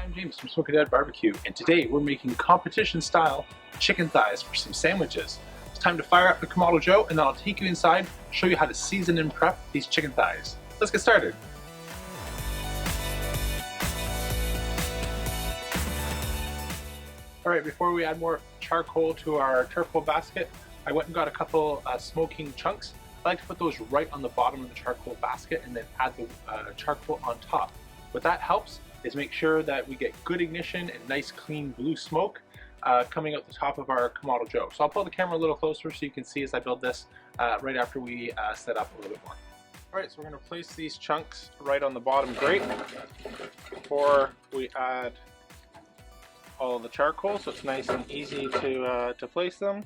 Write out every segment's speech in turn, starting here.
I'm James from Dad BBQ, and today we're making competition-style chicken thighs for some sandwiches. It's time to fire up the Kamado Joe, and then I'll take you inside, show you how to season and prep these chicken thighs. Let's get started. Alright, before we add more charcoal to our charcoal basket, I went and got a couple smoking chunks. I like to put those right on the bottom of the charcoal basket and then add the charcoal on top. What that helps is make sure that we get good ignition and nice clean blue smoke coming out the top of our Kamado Joe. So I'll pull the camera a little closer so you can see as I build this right after we set up a little bit more. Alright, so we're going to place these chunks right on the bottom grate before we add all the charcoal, so it's nice and easy to place them.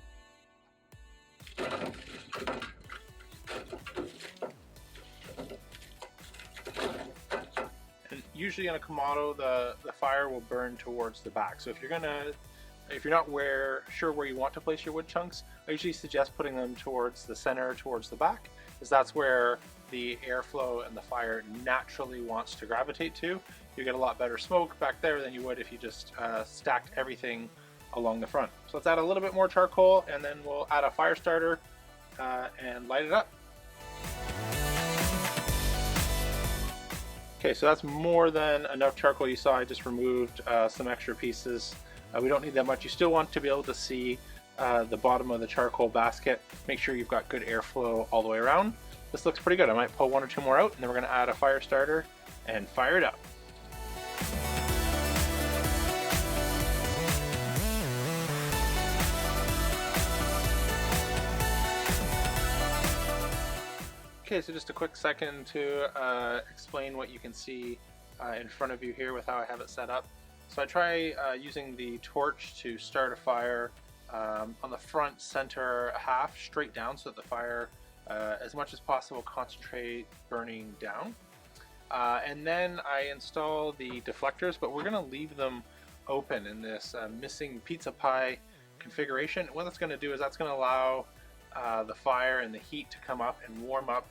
Usually on a Kamado, the fire will burn towards the back. So if you're not sure where you want to place your wood chunks, I usually suggest putting them towards the center, towards the back, because that's where the airflow and the fire naturally wants to gravitate to. You get a lot better smoke back there than you would if you just stacked everything along the front. So let's add a little bit more charcoal, and then we'll add a fire starter and light it up. Okay, so that's more than enough charcoal. You saw I just removed some extra pieces. We don't need that much. You still want to be able to see the bottom of the charcoal basket. Make sure you've got good airflow all the way around. This looks pretty good. I might pull one or two more out, and then we're going to add a fire starter and fire it up. Okay, so just a quick second to explain what you can see in front of you here with how I have it set up. So I try using the torch to start a fire on the front center half straight down so that the fire as much as possible concentrate burning down. And then I install the deflectors, but we're going to leave them open in this missing pizza pie configuration. What that's going to do is that's going to allow the fire and the heat to come up and warm up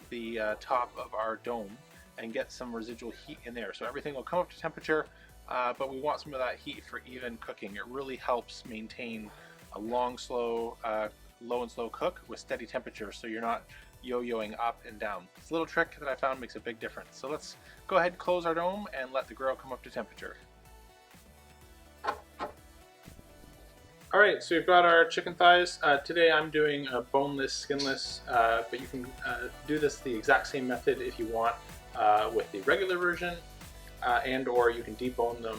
the top of our dome and get some residual heat in there. So everything will come up to temperature, but we want some of that heat for even cooking. It really helps maintain a long, slow, low and slow cook with steady temperature, so you're not yo-yoing up and down. It's a little trick that I found makes a big difference. So let's go ahead and close our dome and let the grill come up to temperature. Alright, so we've got our chicken thighs. Today I'm doing a boneless, skinless, but you can do this the exact same method if you want with the regular version, and or you can debone them,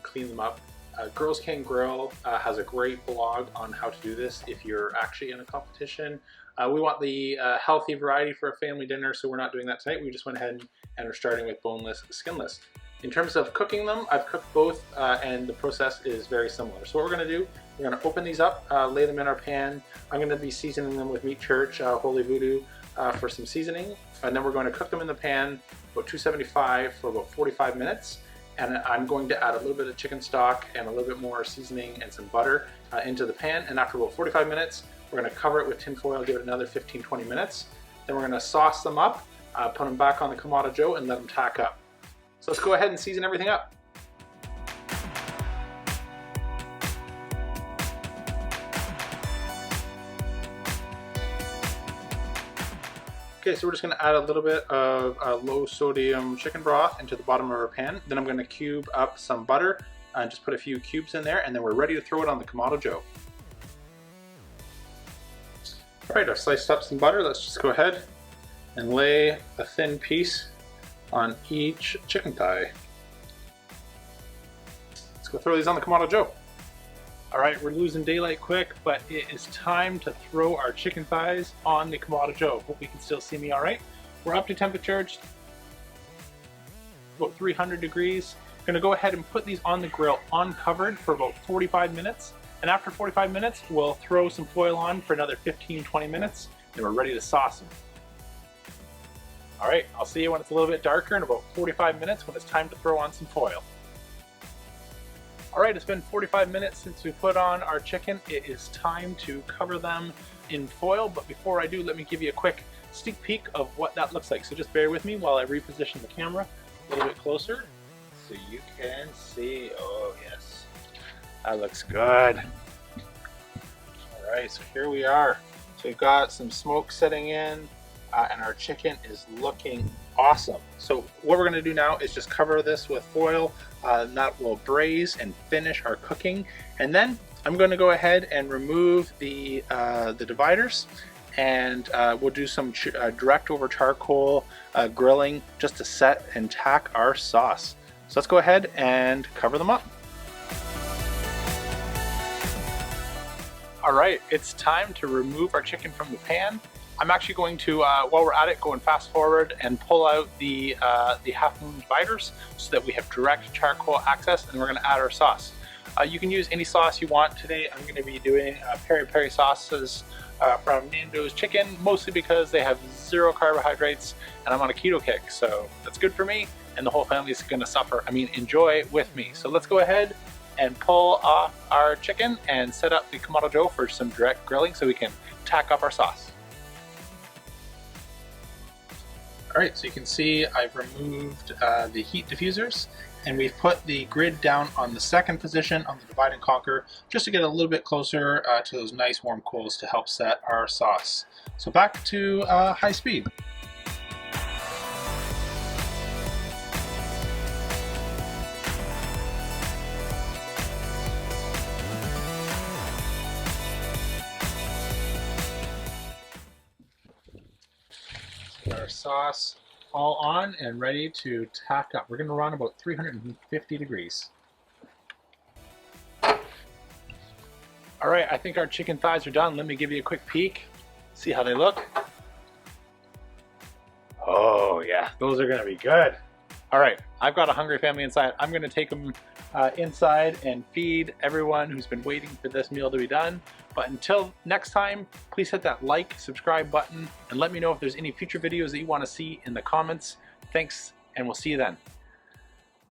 clean them up. Girls Can Grill has a great blog on how to do this if you're actually in a competition. We want the healthy variety for a family dinner, so we're not doing that tonight. We just went ahead and are starting with boneless, skinless. In terms of cooking them, I've cooked both and the process is very similar. So what we're going to do, we're going to open these up, lay them in our pan. I'm going to be seasoning them with Meat Church, Holy Voodoo for some seasoning. And then we're going to cook them in the pan about 275 for about 45 minutes. And I'm going to add a little bit of chicken stock and a little bit more seasoning and some butter into the pan. And after about 45 minutes, we're going to cover it with tin foil, give it another 15-20 minutes. Then we're going to sauce them up, put them back on the Kamado Joe, and let them tack up. So let's go ahead and season everything up. Okay, so we're just going to add a little bit of low sodium chicken broth into the bottom of our pan. Then I'm going to cube up some butter and just put a few cubes in there, and then we're ready to throw it on the Kamado Joe. Alright, I've sliced up some butter. Let's just go ahead and lay a thin piece on each chicken thigh. Let's go throw these on the Kamado Joe. Alright, we're losing daylight quick, but it is time to throw our chicken thighs on the Kamado Joe. Hope you can still see me alright. We're up to temperature, just about 300 degrees. We're going to go ahead and put these on the grill uncovered for about 45 minutes. And after 45 minutes, we'll throw some foil on for another 15-20 minutes, and we're ready to sauce them. Alright, I'll see you when it's a little bit darker in about 45 minutes when it's time to throw on some foil. Alright, it's been 45 minutes since we put on our chicken. It is time to cover them in foil, but before I do, let me give you a quick sneak peek of what that looks like. So just bear with me while I reposition the camera a little bit closer. so you can see. Oh yes, that looks good. All right, so here we are. So we've got some smoke setting in, and our chicken is looking awesome. So what we're gonna do now is just cover this with foil, that will braise and finish our cooking. And then I'm gonna go ahead and remove the dividers, and we'll do some direct over charcoal grilling just to set and tack our sauce. So let's go ahead and cover them up. All right, it's time to remove our chicken from the pan. I'm actually going to, while we're at it, go and fast forward and pull out the half moon dividers so that we have direct charcoal access, and we're gonna add our sauce. You can use any sauce you want. Today I'm gonna be doing peri-peri sauces from Nando's Chicken, mostly because they have 0 carbohydrates and I'm on a keto kick, so that's good for me, and the whole family's gonna suffer. I mean, enjoy with me. So let's go ahead and pull off our chicken and set up the Kamado Joe for some direct grilling so we can tack up our sauce. All right, so you can see I've removed the heat diffusers, and we've put the grid down on the second position on the divide and conquer just to get a little bit closer to those nice warm coals to help set our sauce. So back to high speed. Our sauce all on and ready to tack up. We're going to run about 350 degrees. All right, I think our chicken thighs are done. Let me give you a quick peek, see how they look. Oh yeah, those are going to be good. All right, I've got a hungry family inside. I'm going to take them inside and feed everyone who's been waiting for this meal to be done. But until next time, please hit that like, subscribe button, and let me know if there's any future videos that you want to see in the comments. Thanks, and we'll see you then.